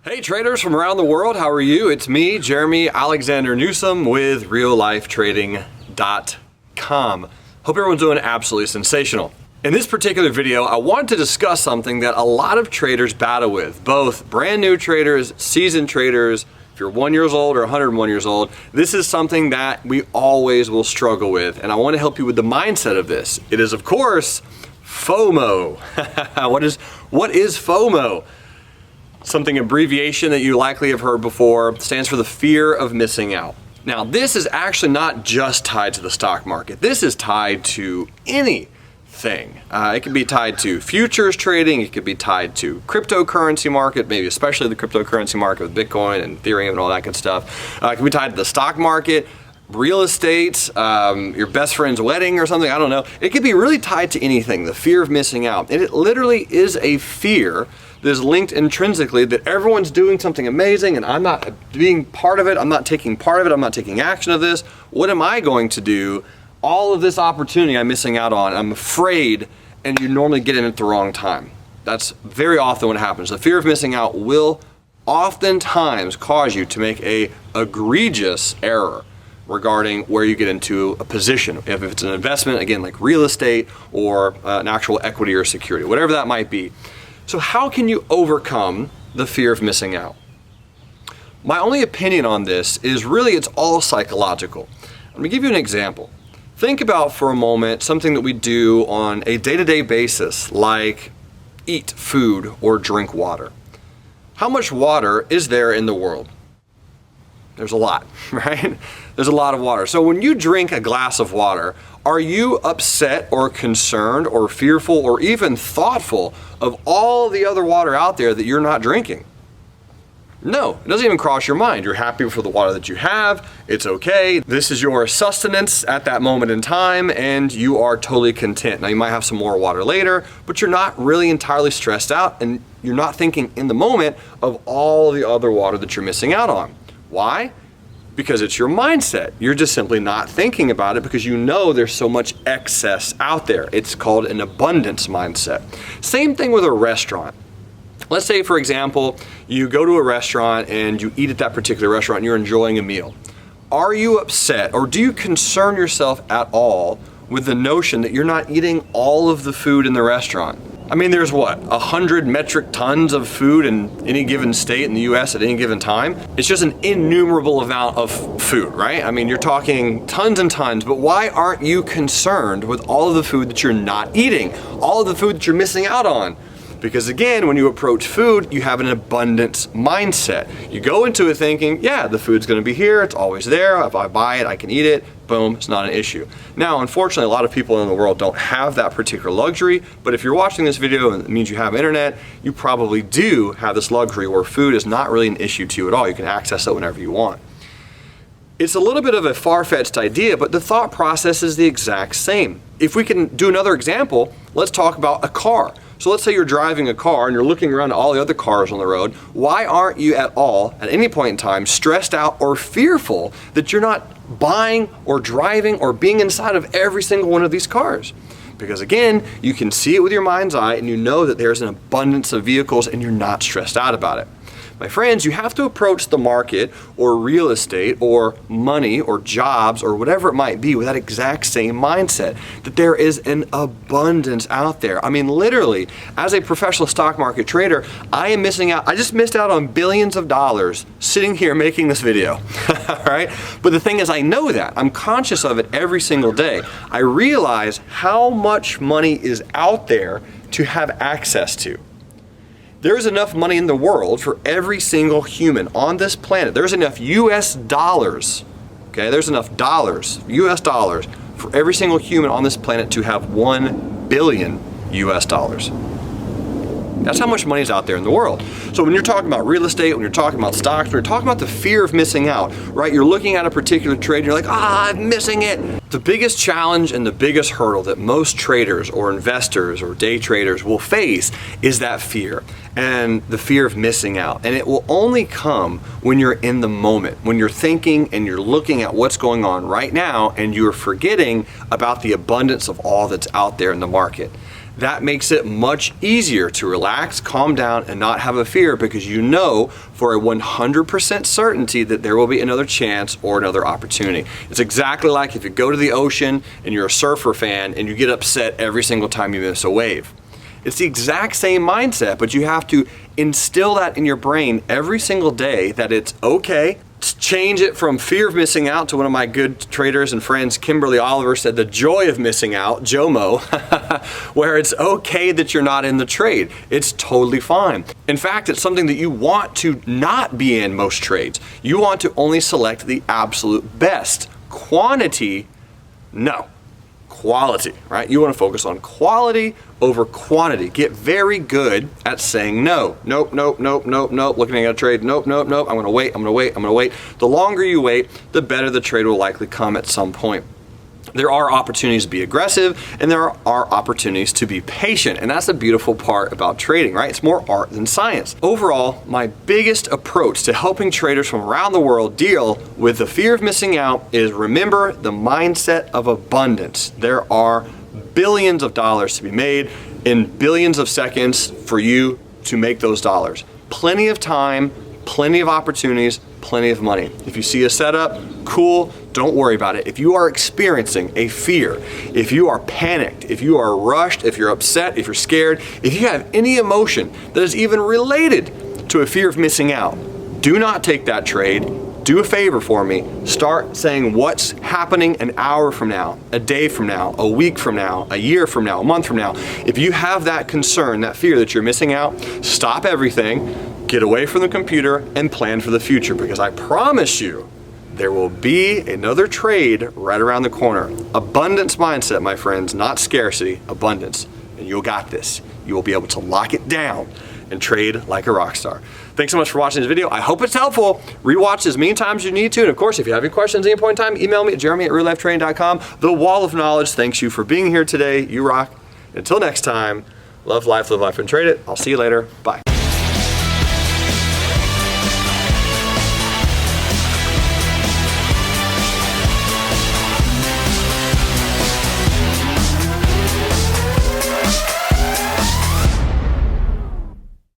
Hey traders from around the world, how are you? It's me, Jeremy Alexander Newsom with reallifetrading.com. Hope everyone's doing absolutely sensational. In this particular video, I wanted to discuss something that a lot of traders battle with, both brand new traders, seasoned traders. If you're 1 year old or 101 years old, this is something that we always will struggle with, and I want to help you with the mindset of this. It is, of course, FOMO. What is FOMO? Something abbreviation that you likely have heard before, stands for the fear of missing out. Now, this is actually not just tied to the stock market. This is tied to anything. It could be tied to futures trading. It could be tied to cryptocurrency market, maybe especially the cryptocurrency market with Bitcoin and Ethereum and all that good stuff. It can be tied to the stock market, real estate, your best friend's wedding or something, I don't know. It could be really tied to anything, the fear of missing out. And it literally is a fear that is linked intrinsically that everyone's doing something amazing and I'm not being part of it, I'm not taking part of it, I'm not taking action of this. What am I going to do? All of this opportunity I'm missing out on, I'm afraid, and you normally get in at the wrong time. That's very often what happens. The fear of missing out will oftentimes cause you to make a egregious error regarding where you get into a position. If it's an investment, again, like real estate or an actual equity or security, whatever that might be. So how can you overcome the fear of missing out? My only opinion on this is really it's all psychological. Let me give you an example. Think about for a moment something that we do on a day-to-day basis, like eat food or drink water. How much water is there in the world? There's a lot, right? There's a lot of water. So when you drink a glass of water, are you upset or concerned or fearful or even thoughtful of all the other water out there that you're not drinking? No, it doesn't even cross your mind. You're happy for the water that you have. It's okay. This is your sustenance at that moment in time, and you are totally content. Now, you might have some more water later, but you're not really entirely stressed out, and you're not thinking in the moment of all the other water that you're missing out on. Why? Because it's your mindset. You're just simply not thinking about it because you know there's so much excess out there. It's called an abundance mindset. Same thing with a restaurant. Let's say, for example, you go to a restaurant and you eat at that particular restaurant and you're enjoying a meal. Are you upset or do you concern yourself at all with the notion that you're not eating all of the food in the restaurant? I mean, there's 100 metric tons of food in any given state in the US at any given time. It's just an innumerable amount of food, right? I mean, you're talking tons and tons, but why aren't you concerned with all of the food that you're not eating, all of the food that you're missing out on? Because again, when you approach food, you have an abundance mindset. You go into it thinking, yeah, the food's gonna be here, it's always there, if I buy it, I can eat it, boom, it's not an issue. Now, unfortunately, a lot of people in the world don't have that particular luxury, but if you're watching this video and it means you have internet, you probably do have this luxury where food is not really an issue to you at all. You can access it whenever you want. It's a little bit of a far-fetched idea, but the thought process is the exact same. If we can do another example, let's talk about a car. So let's say you're driving a car and you're looking around at all the other cars on the road. Why aren't you at all, at any point in time, stressed out or fearful that you're not buying or driving or being inside of every single one of these cars? Because again, you can see it with your mind's eye and you know that there's an abundance of vehicles and you're not stressed out about it. My friends, you have to approach the market or real estate or money or jobs or whatever it might be with that exact same mindset, that there is an abundance out there. I mean, literally, as a professional stock market trader, I am missing out. I just missed out on billions of dollars sitting here making this video, all right? But the thing is, I know that. I'm conscious of it every single day. I realize how much money is out there to have access to. There is enough money in the world for every single human on this planet. There's enough US dollars, okay? There's enough dollars, US dollars, for every single human on this planet to have 1 billion US dollars. That's how much money is out there in the world. So when you're talking about real estate, when you're talking about stocks, when you're talking about the fear of missing out, right? You're looking at a particular trade and you're like, I'm missing it. The biggest challenge and the biggest hurdle that most traders or investors or day traders will face is that fear and the fear of missing out. And it will only come when you're in the moment, when you're thinking and you're looking at what's going on right now and you're forgetting about the abundance of all that's out there in the market. that makes it much easier to relax, calm down, and not have a fear, because you know for a 100% certainty that there will be another chance or another opportunity. It's exactly like if you go to the ocean and you're a surfer fan and you get upset every single time you miss a wave. It's the exact same mindset, but you have to instill that in your brain every single day that it's okay. Change it from fear of missing out to one of my good traders and friends, Kimberly Oliver, said the joy of missing out, JOMO, where it's okay that you're not in the trade. It's totally fine. In fact, it's something that you want to not be in most trades. You want to only select the absolute best. Quantity, no. Quality, right? You want to focus on quality over quantity. Get very good at saying no. Nope, nope, nope, nope, nope. Looking at a trade, nope, nope, nope. I'm going to wait, I'm going to wait, I'm going to wait. The longer you wait, the better the trade will likely come at some point. There are opportunities to be aggressive, and there are opportunities to be patient. And that's the beautiful part about trading, right? It's more art than science. Overall, my biggest approach to helping traders from around the world deal with the fear of missing out is remember the mindset of abundance. There are billions of dollars to be made in billions of seconds for you to make those dollars. Plenty of time, plenty of opportunities, plenty of money. If you see a setup, cool, don't worry about it. If you are experiencing a fear, if you are panicked, if you are rushed, if you're upset, if you're scared, if you have any emotion that is even related to a fear of missing out, do not take that trade. Do a favor for me. Start saying what's happening an hour from now, a day from now, a week from now, a year from now, a month from now. If you have that concern, that fear that you're missing out, stop everything, get away from the computer, and plan for the future, because I promise you, there will be another trade right around the corner. Abundance mindset, my friends, not scarcity, abundance. And you got this. You will be able to lock it down and trade like a rock star. Thanks so much for watching this video. I hope it's helpful. Rewatch as many times as you need to. And of course, if you have any questions at any point in time, email me at jeremy@reallifetraining.com. The Wall of Knowledge thanks you for being here today. You rock. Until next time, love life, and trade it. I'll see you later. Bye.